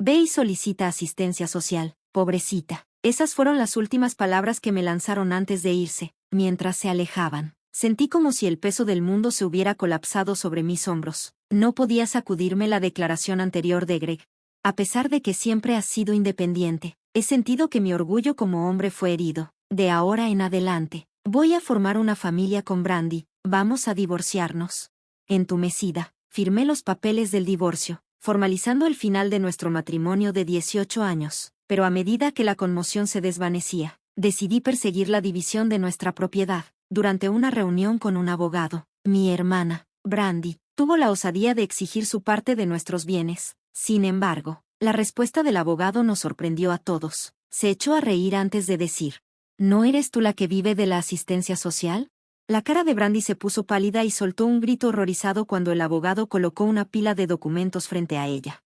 Ve y solicita asistencia social, pobrecita. Esas fueron las últimas palabras que me lanzaron antes de irse. Mientras se alejaban, sentí como si el peso del mundo se hubiera colapsado sobre mis hombros. No podía sacudirme la declaración anterior de Greg. A pesar de que siempre has sido independiente, he sentido que mi orgullo como hombre fue herido. De ahora en adelante, voy a formar una familia con Brandy. Vamos a divorciarnos. Entumecida, firmé los papeles del divorcio, formalizando el final de nuestro matrimonio de 18 años. Pero a medida que la conmoción se desvanecía, decidí perseguir la división de nuestra propiedad. Durante una reunión con un abogado, mi hermana, Brandy, tuvo la osadía de exigir su parte de nuestros bienes. Sin embargo, la respuesta del abogado nos sorprendió a todos. Se echó a reír antes de decir: ¿No eres tú la que vive de la asistencia social? La cara de Brandy se puso pálida y soltó un grito horrorizado cuando el abogado colocó una pila de documentos frente a ella.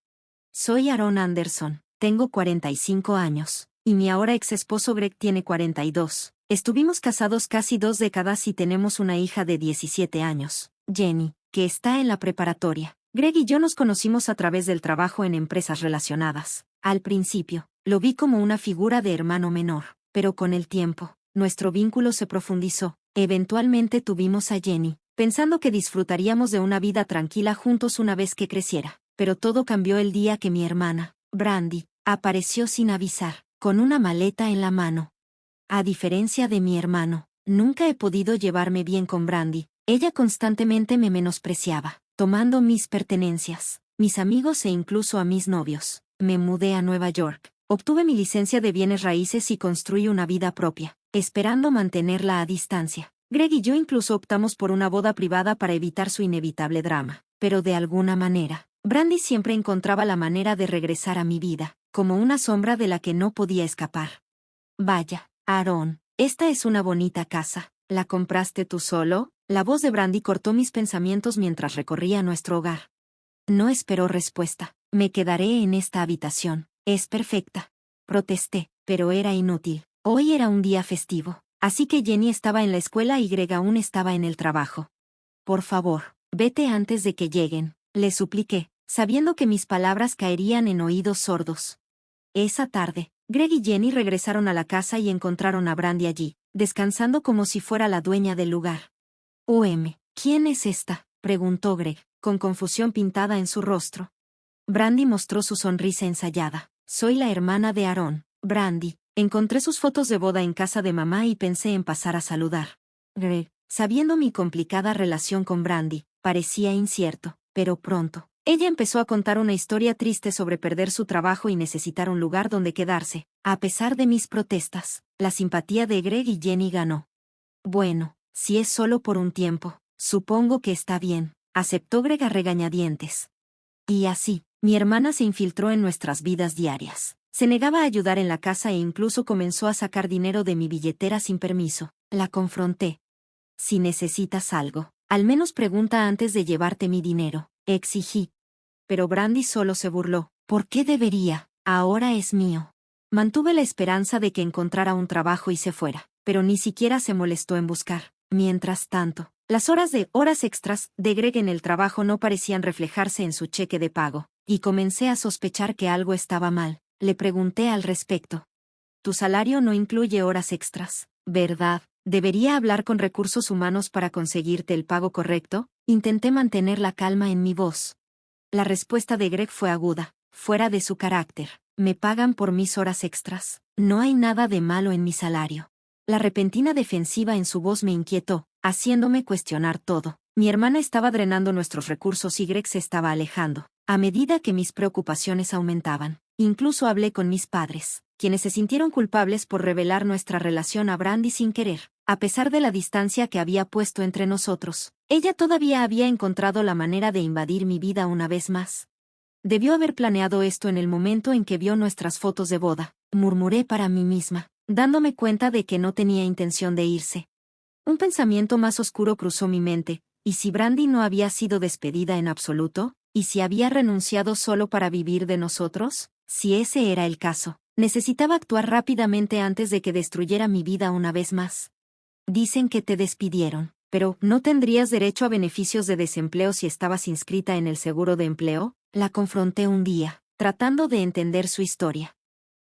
Soy Aaron Anderson, tengo 45 años, y mi ahora ex esposo Greg tiene 42. Estuvimos casados casi 2 décadas y tenemos una hija de 17 años, Jenny, que está en la preparatoria. Greg y yo nos conocimos a través del trabajo en empresas relacionadas. Al principio, lo vi como una figura de hermano menor, pero con el tiempo, nuestro vínculo se profundizó. Eventualmente tuvimos a Jenny, pensando que disfrutaríamos de una vida tranquila juntos una vez que creciera. Pero todo cambió el día que mi hermana, Brandy, apareció sin avisar, con una maleta en la mano. A diferencia de mi hermano, nunca he podido llevarme bien con Brandy. Ella constantemente me menospreciaba, tomando mis pertenencias, mis amigos e incluso a mis novios. Me mudé a Nueva York, obtuve mi licencia de bienes raíces y construí una vida propia, esperando mantenerla a distancia. Greg y yo incluso optamos por una boda privada para evitar su inevitable drama. Pero de alguna manera, Brandy siempre encontraba la manera de regresar a mi vida, como una sombra de la que no podía escapar. Vaya, Aaron, esta es una bonita casa. ¿La compraste tú solo? La voz de Brandy cortó mis pensamientos mientras recorría nuestro hogar. No esperó respuesta. Me quedaré en esta habitación. Es perfecta. Protesté, pero era inútil. Hoy era un día festivo, así que Jenny estaba en la escuela y Greg aún estaba en el trabajo. Por favor, vete antes de que lleguen, le supliqué, sabiendo que mis palabras caerían en oídos sordos. Esa tarde, Greg y Jenny regresaron a la casa y encontraron a Brandy allí, descansando como si fuera la dueña del lugar. ¿Quién es esta?, preguntó Greg, con confusión pintada en su rostro. Brandy mostró su sonrisa ensayada. Soy la hermana de Aaron, Brandy. Encontré sus fotos de boda en casa de mamá y pensé en pasar a saludar. Greg, sabiendo mi complicada relación con Brandy, parecía incierto, pero pronto, ella empezó a contar una historia triste sobre perder su trabajo y necesitar un lugar donde quedarse. A pesar de mis protestas, la simpatía de Greg y Jenny ganó. Bueno, si es solo por un tiempo, supongo que está bien, aceptó Greg a regañadientes. Y así, mi hermana se infiltró en nuestras vidas diarias. Se negaba a ayudar en la casa e incluso comenzó a sacar dinero de mi billetera sin permiso. La confronté. Si necesitas algo, al menos pregunta antes de llevarte mi dinero, exigí. Pero Brandy solo se burló. ¿Por qué debería? Ahora es mío. Mantuve la esperanza de que encontrara un trabajo y se fuera, pero ni siquiera se molestó en buscar. Mientras tanto, las horas extras de Greg en el trabajo no parecían reflejarse en su cheque de pago, y comencé a sospechar que algo estaba mal. Le pregunté al respecto. Tu salario no incluye horas extras, ¿verdad? ¿Debería hablar con recursos humanos para conseguirte el pago correcto? Intenté mantener la calma en mi voz. La respuesta de Greg fue aguda, fuera de su carácter. Me pagan por mis horas extras. No hay nada de malo en mi salario. La repentina defensiva en su voz me inquietó, haciéndome cuestionar todo. Mi hermana estaba drenando nuestros recursos y Greg se estaba alejando. A medida que mis preocupaciones aumentaban, incluso hablé con mis padres, quienes se sintieron culpables por revelar nuestra relación a Brandy sin querer. A pesar de la distancia que había puesto entre nosotros, ella todavía había encontrado la manera de invadir mi vida una vez más. Debió haber planeado esto en el momento en que vio nuestras fotos de boda, murmuré para mí misma, dándome cuenta de que no tenía intención de irse. Un pensamiento más oscuro cruzó mi mente. ¿Y si Brandy no había sido despedida en absoluto? ¿Y si había renunciado solo para vivir de nosotros? Si ese era el caso, necesitaba actuar rápidamente antes de que destruyera mi vida una vez más. Dicen que te despidieron, pero ¿no tendrías derecho a beneficios de desempleo si estabas inscrita en el seguro de empleo? La confronté un día, tratando de entender su historia.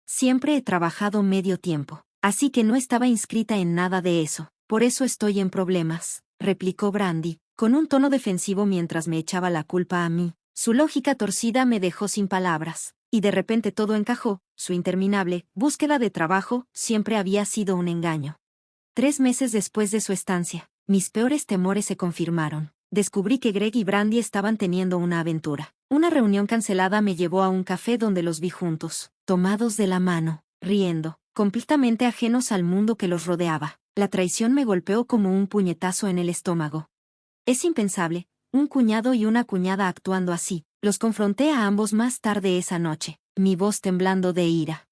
Siempre he trabajado medio tiempo, así que no estaba inscrita en nada de eso. Por eso estoy en problemas, replicó Brandy, con un tono defensivo mientras me echaba la culpa a mí. Su lógica torcida me dejó sin palabras, y de repente todo encajó. Su interminable búsqueda de trabajo siempre había sido un engaño. 3 meses después de su estancia, mis peores temores se confirmaron. Descubrí que Greg y Brandy estaban teniendo una aventura. Una reunión cancelada me llevó a un café donde los vi juntos, tomados de la mano, riendo, completamente ajenos al mundo que los rodeaba. La traición me golpeó como un puñetazo en el estómago. Es impensable, un cuñado y una cuñada actuando así. Los confronté a ambos más tarde esa noche, mi voz temblando de ira.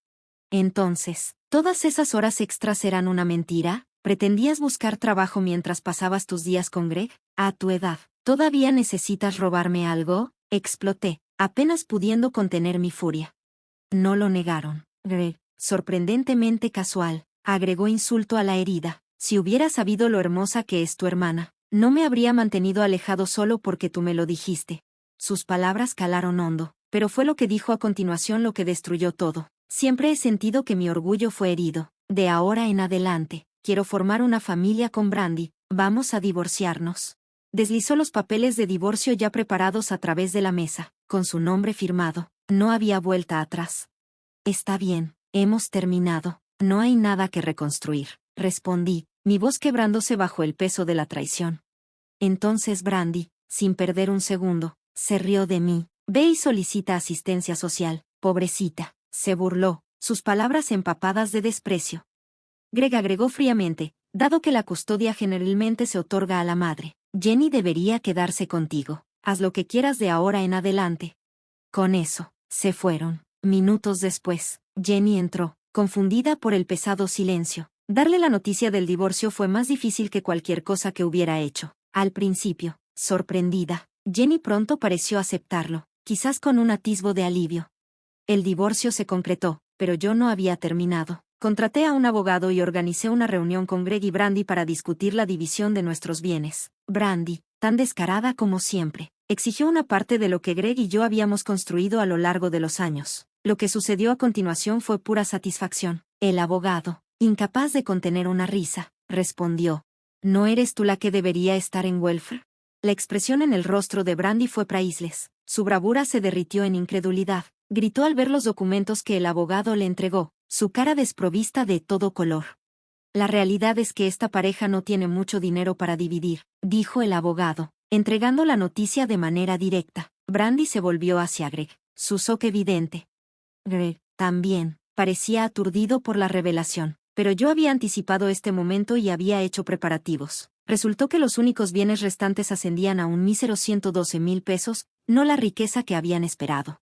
Entonces, ¿todas esas horas extras eran una mentira? ¿Pretendías buscar trabajo mientras pasabas tus días con Greg? A tu edad, ¿todavía necesitas robarme algo? Exploté, apenas pudiendo contener mi furia. No lo negaron. Greg, sorprendentemente casual, agregó insulto a la herida. Si hubiera sabido lo hermosa que es tu hermana, no me habría mantenido alejado solo porque tú me lo dijiste. Sus palabras calaron hondo, pero fue lo que dijo a continuación lo que destruyó todo. Siempre he sentido que mi orgullo fue herido. De ahora en adelante, quiero formar una familia con Brandy. Vamos a divorciarnos. Deslizó los papeles de divorcio ya preparados a través de la mesa, con su nombre firmado. No había vuelta atrás. Está bien, hemos terminado. No hay nada que reconstruir, respondí, mi voz quebrándose bajo el peso de la traición. Entonces Brandy, sin perder un segundo, se rió de mí. Ve y solicita asistencia social, pobrecita. Se burló, sus palabras empapadas de desprecio. Greg agregó fríamente, dado que la custodia generalmente se otorga a la madre, Jenny debería quedarse contigo. Haz lo que quieras de ahora en adelante. Con eso, se fueron. Minutos después, Jenny entró, confundida por el pesado silencio. Darle la noticia del divorcio fue más difícil que cualquier cosa que hubiera hecho. Al principio, sorprendida, Jenny pronto pareció aceptarlo, quizás con un atisbo de alivio. El divorcio se concretó, pero yo no había terminado. Contraté a un abogado y organicé una reunión con Greg y Brandy para discutir la división de nuestros bienes. Brandy, tan descarada como siempre, exigió una parte de lo que Greg y yo habíamos construido a lo largo de los años. Lo que sucedió a continuación fue pura satisfacción. El abogado, incapaz de contener una risa, respondió: ¿No eres tú la que debería estar en welfare? La expresión en el rostro de Brandy fue priceless. Su bravura se derritió en incredulidad. Gritó al ver los documentos que el abogado le entregó, su cara desprovista de todo color. La realidad es que esta pareja no tiene mucho dinero para dividir, dijo el abogado, entregando la noticia de manera directa. Brandy se volvió hacia Greg, su shock evidente. Greg, también, parecía aturdido por la revelación, pero yo había anticipado este momento y había hecho preparativos. Resultó que los únicos bienes restantes ascendían a un mísero 112,000 pesos, no la riqueza que habían esperado.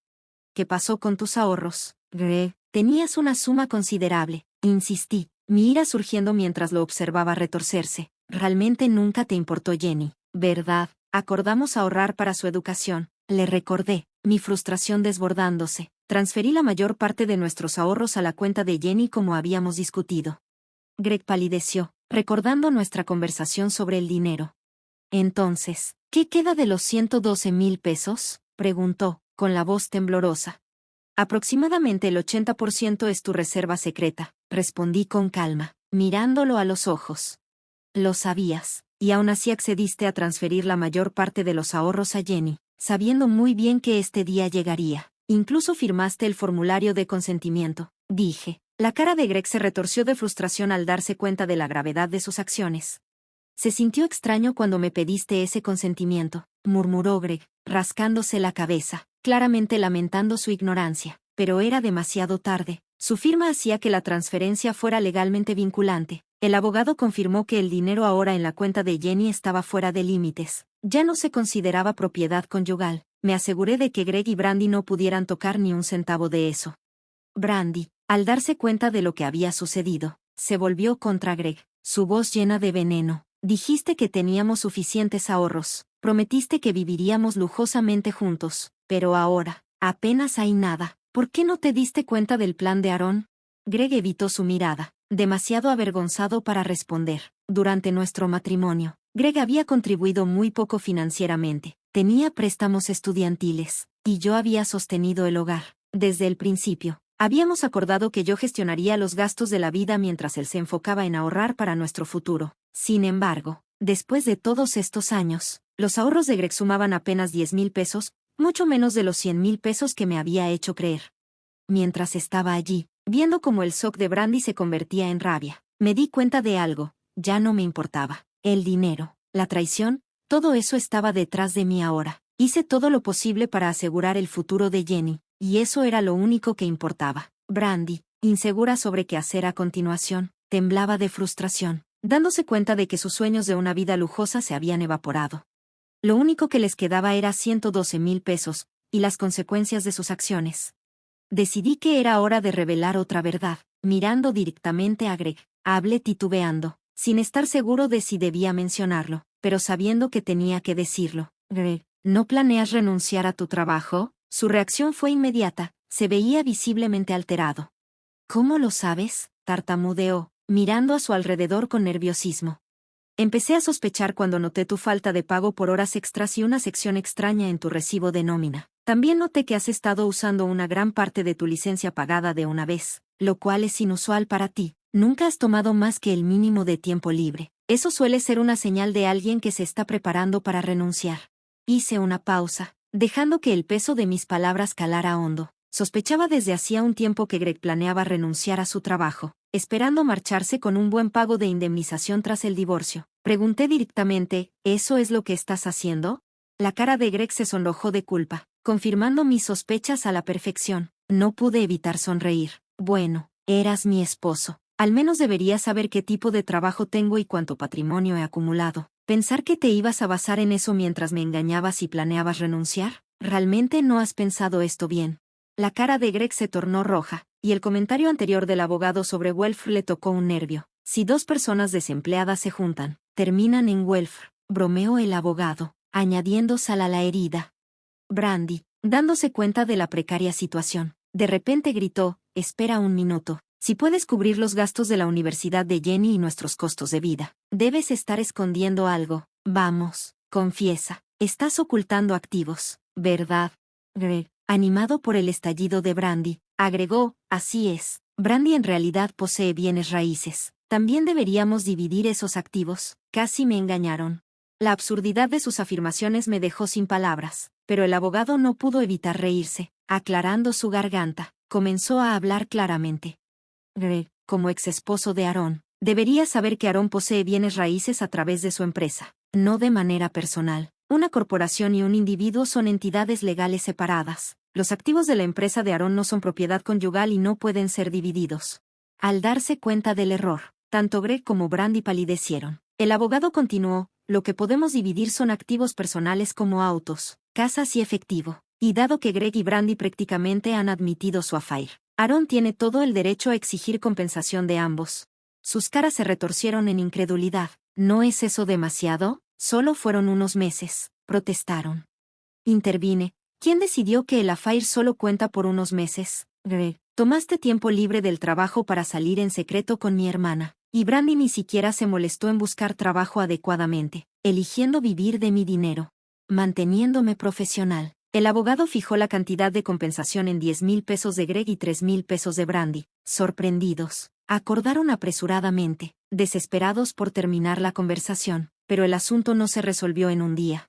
¿Qué pasó con tus ahorros, Greg? Tenías una suma considerable, insistí, mi ira surgiendo mientras lo observaba retorcerse. Realmente nunca te importó Jenny, ¿verdad? Acordamos ahorrar para su educación, le recordé, mi frustración desbordándose. Transferí la mayor parte de nuestros ahorros a la cuenta de Jenny como habíamos discutido. Greg palideció, recordando nuestra conversación sobre el dinero. Entonces, ¿qué queda de los 112,000 pesos? Preguntó, con la voz temblorosa. Aproximadamente el 80% es tu reserva secreta, respondí con calma, mirándolo a los ojos. Lo sabías, y aún así accediste a transferir la mayor parte de los ahorros a Jenny, sabiendo muy bien que este día llegaría. Incluso firmaste el formulario de consentimiento, dije. La cara de Greg se retorció de frustración al darse cuenta de la gravedad de sus acciones. Se sintió extraño cuando me pediste ese consentimiento, murmuró Greg, rascándose la cabeza, claramente lamentando su ignorancia, pero era demasiado tarde. Su firma hacía que la transferencia fuera legalmente vinculante. El abogado confirmó que el dinero ahora en la cuenta de Jenny estaba fuera de límites. Ya no se consideraba propiedad conyugal. Me aseguré de que Greg y Brandy no pudieran tocar ni un centavo de eso. Brandy, al darse cuenta de lo que había sucedido, se volvió contra Greg, su voz llena de veneno. Dijiste que teníamos suficientes ahorros, prometiste que viviríamos lujosamente juntos, pero ahora, apenas hay nada. ¿Por qué no te diste cuenta del plan de Aaron? Greg evitó su mirada, demasiado avergonzado para responder. Durante nuestro matrimonio, Greg había contribuido muy poco financieramente, tenía préstamos estudiantiles, y yo había sostenido el hogar. Desde el principio, habíamos acordado que yo gestionaría los gastos de la vida mientras él se enfocaba en ahorrar para nuestro futuro. Sin embargo, después de todos estos años, los ahorros de Greg sumaban apenas 10,000 pesos, mucho menos de los 100,000 pesos que me había hecho creer. Mientras estaba allí, viendo cómo el shock de Brandy se convertía en rabia, me di cuenta de algo: ya no me importaba. El dinero, la traición, todo eso estaba detrás de mí ahora. Hice todo lo posible para asegurar el futuro de Jenny, y eso era lo único que importaba. Brandy, insegura sobre qué hacer a continuación, temblaba de frustración, dándose cuenta de que sus sueños de una vida lujosa se habían evaporado. Lo único que les quedaba era 112,000 pesos, y las consecuencias de sus acciones. Decidí que era hora de revelar otra verdad, mirando directamente a Greg. Hablé titubeando, sin estar seguro de si debía mencionarlo, pero sabiendo que tenía que decirlo. Greg, ¿no planeas renunciar a tu trabajo? Su reacción fue inmediata, se veía visiblemente alterado. ¿Cómo lo sabes?, tartamudeó, mirando a su alrededor con nerviosismo. Empecé a sospechar cuando noté tu falta de pago por horas extras y una sección extraña en tu recibo de nómina. También noté que has estado usando una gran parte de tu licencia pagada de una vez, lo cual es inusual para ti. Nunca has tomado más que el mínimo de tiempo libre. Eso suele ser una señal de alguien que se está preparando para renunciar. Hice una pausa, dejando que el peso de mis palabras calara hondo. Sospechaba desde hacía un tiempo que Greg planeaba renunciar a su trabajo, esperando marcharse con un buen pago de indemnización tras el divorcio. Pregunté directamente, ¿eso es lo que estás haciendo? La cara de Greg se sonrojó de culpa, confirmando mis sospechas a la perfección. No pude evitar sonreír. Bueno, eras mi esposo. Al menos deberías saber qué tipo de trabajo tengo y cuánto patrimonio he acumulado. Pensar que te ibas a basar en eso mientras me engañabas y planeabas renunciar, ¿realmente no has pensado esto bien? La cara de Greg se tornó roja, y el comentario anterior del abogado sobre Welfare le tocó un nervio. Si dos personas desempleadas se juntan, terminan en welfare, bromeó el abogado, añadiendo sal a la herida. Brandy, dándose cuenta de la precaria situación, de repente gritó, espera un minuto. Si puedes cubrir los gastos de la universidad de Jenny y nuestros costos de vida, debes estar escondiendo algo. Vamos, confiesa, estás ocultando activos, ¿verdad? Greg, animado por el estallido de Brandy, agregó, así es, Brandy en realidad posee bienes raíces. También deberíamos dividir esos activos. Casi me engañaron. La absurdidad de sus afirmaciones me dejó sin palabras, pero el abogado no pudo evitar reírse. Aclarando su garganta, comenzó a hablar claramente. Greg, como ex esposo de Aaron, deberías saber que Aaron posee bienes raíces a través de su empresa, no de manera personal. Una corporación y un individuo son entidades legales separadas. Los activos de la empresa de Aaron no son propiedad conyugal y no pueden ser divididos. Al darse cuenta del error, tanto Greg como Brandy palidecieron. El abogado continuó, lo que podemos dividir son activos personales como autos, casas y efectivo. Y dado que Greg y Brandy prácticamente han admitido su affair, Aaron tiene todo el derecho a exigir compensación de ambos. Sus caras se retorcieron en incredulidad. ¿No es eso demasiado? Solo fueron unos meses, protestaron. Intervine. ¿Quién decidió que el affair solo cuenta por unos meses? Greg, tomaste tiempo libre del trabajo para salir en secreto con mi hermana, y Brandy ni siquiera se molestó en buscar trabajo adecuadamente, eligiendo vivir de mi dinero, manteniéndome profesional. El abogado fijó la cantidad de compensación en 10,000 pesos de Greg y 3,000 pesos de Brandy. Sorprendidos, acordaron apresuradamente, desesperados por terminar la conversación, pero el asunto no se resolvió en un día.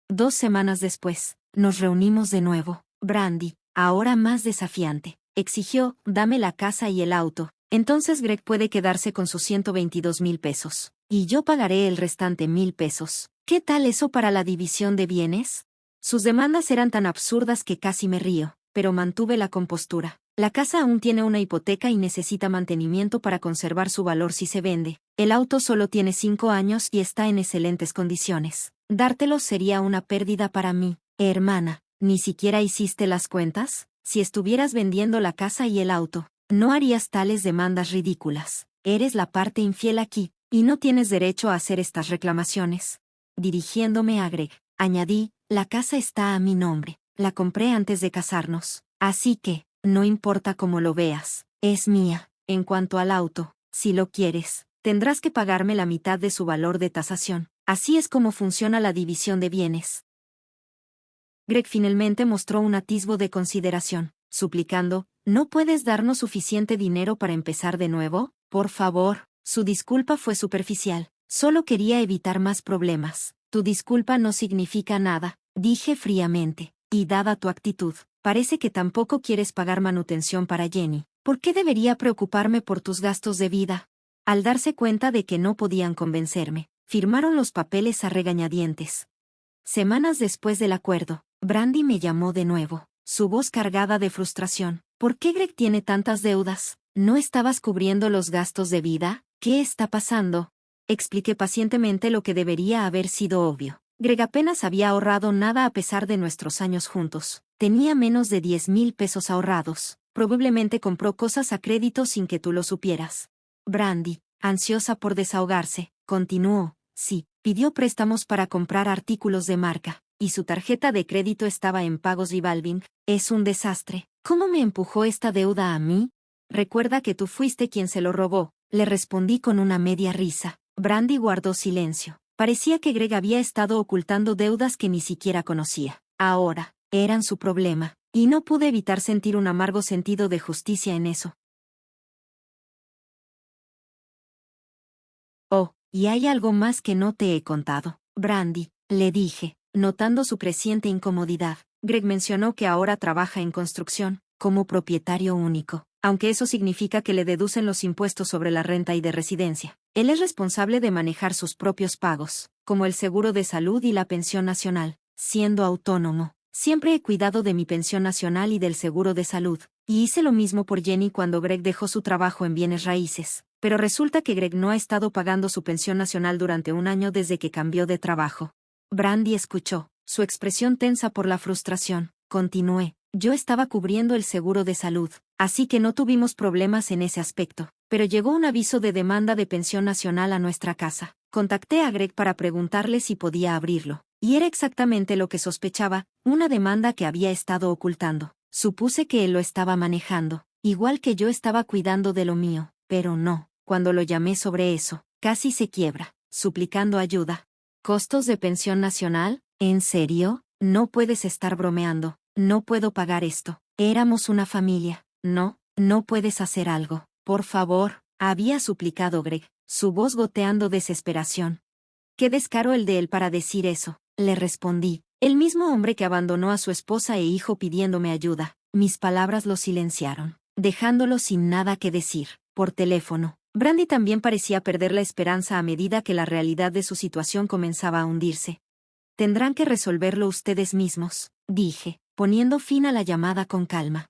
2 semanas después, nos reunimos de nuevo. Brandy, ahora más desafiante, exigió, dame la casa y el auto. Entonces Greg puede quedarse con sus 122,000 pesos. Y yo pagaré el restante 1,000 pesos. ¿Qué tal eso para la división de bienes? Sus demandas eran tan absurdas que casi me río, pero mantuve la compostura. La casa aún tiene una hipoteca y necesita mantenimiento para conservar su valor si se vende. El auto solo tiene 5 años y está en excelentes condiciones. Dártelo sería una pérdida para mí. Hermana, ¿ni siquiera hiciste las cuentas? Si estuvieras vendiendo la casa y el auto, no harías tales demandas ridículas. Eres la parte infiel aquí, y no tienes derecho a hacer estas reclamaciones. Dirigiéndome a Greg, añadí, la casa está a mi nombre. La compré antes de casarnos. Así que, no importa cómo lo veas, es mía. En cuanto al auto, si lo quieres, tendrás que pagarme la mitad de su valor de tasación. Así es como funciona la división de bienes. Greg finalmente mostró un atisbo de consideración. suplicando, ¿no puedes darnos suficiente dinero para empezar de nuevo? Por favor. Su disculpa fue superficial. Solo quería evitar más problemas. Tu disculpa no significa nada, dije fríamente. Y dada tu actitud, parece que tampoco quieres pagar manutención para Jenny. ¿Por qué debería preocuparme por tus gastos de vida? Al darse cuenta de que no podían convencerme, firmaron los papeles a regañadientes. Semanas después del acuerdo, Brandy me llamó de nuevo, su voz cargada de frustración. ¿Por qué Greg tiene tantas deudas? ¿No estabas cubriendo los gastos de vida? ¿Qué está pasando? Expliqué pacientemente lo que debería haber sido obvio. Greg apenas había ahorrado nada a pesar de nuestros años juntos. Tenía menos de 10,000 pesos ahorrados. Probablemente compró cosas a crédito sin que tú lo supieras. Brandy, ansiosa por desahogarse, continuó. Sí, pidió préstamos para comprar artículos de marca, y su tarjeta de crédito estaba en pagos revolving. Es un desastre. ¿Cómo me empujó esta deuda a mí? Recuerda que tú fuiste quien se lo robó, le respondí con una media risa. Brandy guardó silencio. Parecía que Greg había estado ocultando deudas que ni siquiera conocía. Ahora, eran su problema, y no pude evitar sentir un amargo sentido de justicia en eso. Oh, y hay algo más que no te he contado, Brandy, le dije, notando su creciente incomodidad. Greg mencionó que ahora trabaja en construcción, como propietario único, aunque eso significa que le deducen los impuestos sobre la renta y de residencia. Él es responsable de manejar sus propios pagos, como el seguro de salud y la pensión nacional, siendo autónomo. Siempre he cuidado de mi pensión nacional y del seguro de salud, y hice lo mismo por Jenny cuando Greg dejó su trabajo en bienes raíces. Pero resulta que Greg no ha estado pagando su pensión nacional durante un año desde que cambió de trabajo. Brandy escuchó, su expresión tensa por la frustración. Continué. Yo estaba cubriendo el seguro de salud, así que no tuvimos problemas en ese aspecto. Pero llegó un aviso de demanda de pensión nacional a nuestra casa. Contacté a Greg para preguntarle si podía abrirlo. Y era exactamente lo que sospechaba, una demanda que había estado ocultando. Supuse que él lo estaba manejando, igual que yo estaba cuidando de lo mío, pero no. Cuando lo llamé sobre eso, casi se quiebra, suplicando ayuda. ¿Costos de pensión nacional? ¿En serio? No puedes estar bromeando. No puedo pagar esto. Éramos una familia. No, no puedes hacer algo. Por favor, había suplicado Greg, su voz goteando desesperación. Qué descaro el de él para decir eso, le respondí. El mismo hombre que abandonó a su esposa e hijo pidiéndome ayuda. Mis palabras lo silenciaron, dejándolo sin nada que decir. Por teléfono, Brandy también parecía perder la esperanza a medida que la realidad de su situación comenzaba a hundirse. Tendrán que resolverlo ustedes mismos, dije, poniendo fin a la llamada con calma.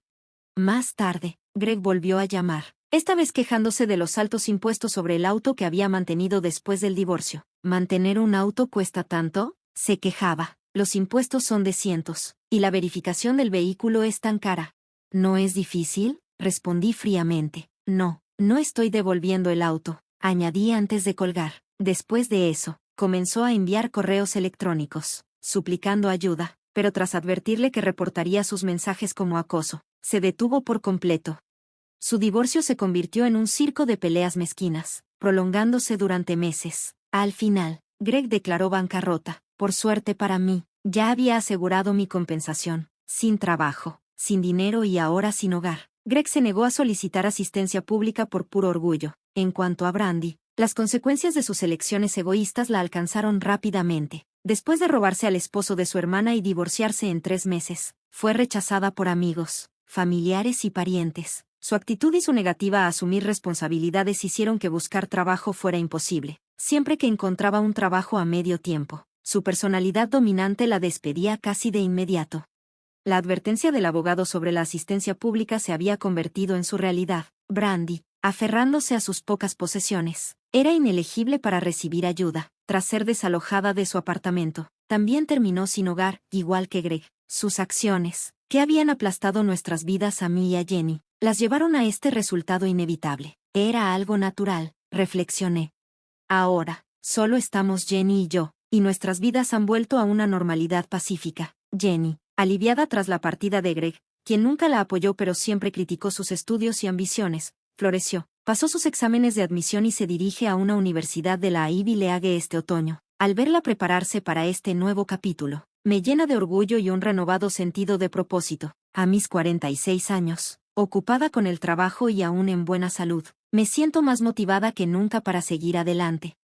Más tarde, Greg volvió a llamar, esta vez quejándose de los altos impuestos sobre el auto que había mantenido después del divorcio. ¿Mantener un auto cuesta tanto?, se quejaba. Los impuestos son de cientos, y la verificación del vehículo es tan cara. ¿No es difícil?, respondí fríamente. No, no estoy devolviendo el auto, añadí antes de colgar. Después de eso, comenzó a enviar correos electrónicos, suplicando ayuda, pero tras advertirle que reportaría sus mensajes como acoso, se detuvo por completo. Su divorcio se convirtió en un circo de peleas mezquinas, prolongándose durante meses. Al final, Greg declaró bancarrota. Por suerte para mí, ya había asegurado mi compensación, sin trabajo, sin dinero y ahora sin hogar. Greg se negó a solicitar asistencia pública por puro orgullo. En cuanto a Brandy, las consecuencias de sus elecciones egoístas la alcanzaron rápidamente. Después de robarse al esposo de su hermana y divorciarse en 3 meses, fue rechazada por amigos, familiares y parientes. Su actitud y su negativa a asumir responsabilidades hicieron que buscar trabajo fuera imposible. Siempre que encontraba un trabajo a medio tiempo, su personalidad dominante la despedía casi de inmediato. La advertencia del abogado sobre la asistencia pública se había convertido en su realidad. Brandy, aferrándose a sus pocas posesiones, era inelegible para recibir ayuda. Tras ser desalojada de su apartamento, también terminó sin hogar, igual que Greg. Sus acciones, que habían aplastado nuestras vidas a mí y a Jenny, las llevaron a este resultado inevitable. Era algo natural, reflexioné. Ahora, solo estamos Jenny y yo, y nuestras vidas han vuelto a una normalidad pacífica. Jenny, aliviada tras la partida de Greg, quien nunca la apoyó pero siempre criticó sus estudios y ambiciones, floreció, pasó sus exámenes de admisión y se dirige a una universidad de la Ivy League este otoño. Al verla prepararse para este nuevo capítulo, me llena de orgullo y un renovado sentido de propósito. A mis 46 años, ocupada con el trabajo y aún en buena salud, me siento más motivada que nunca para seguir adelante.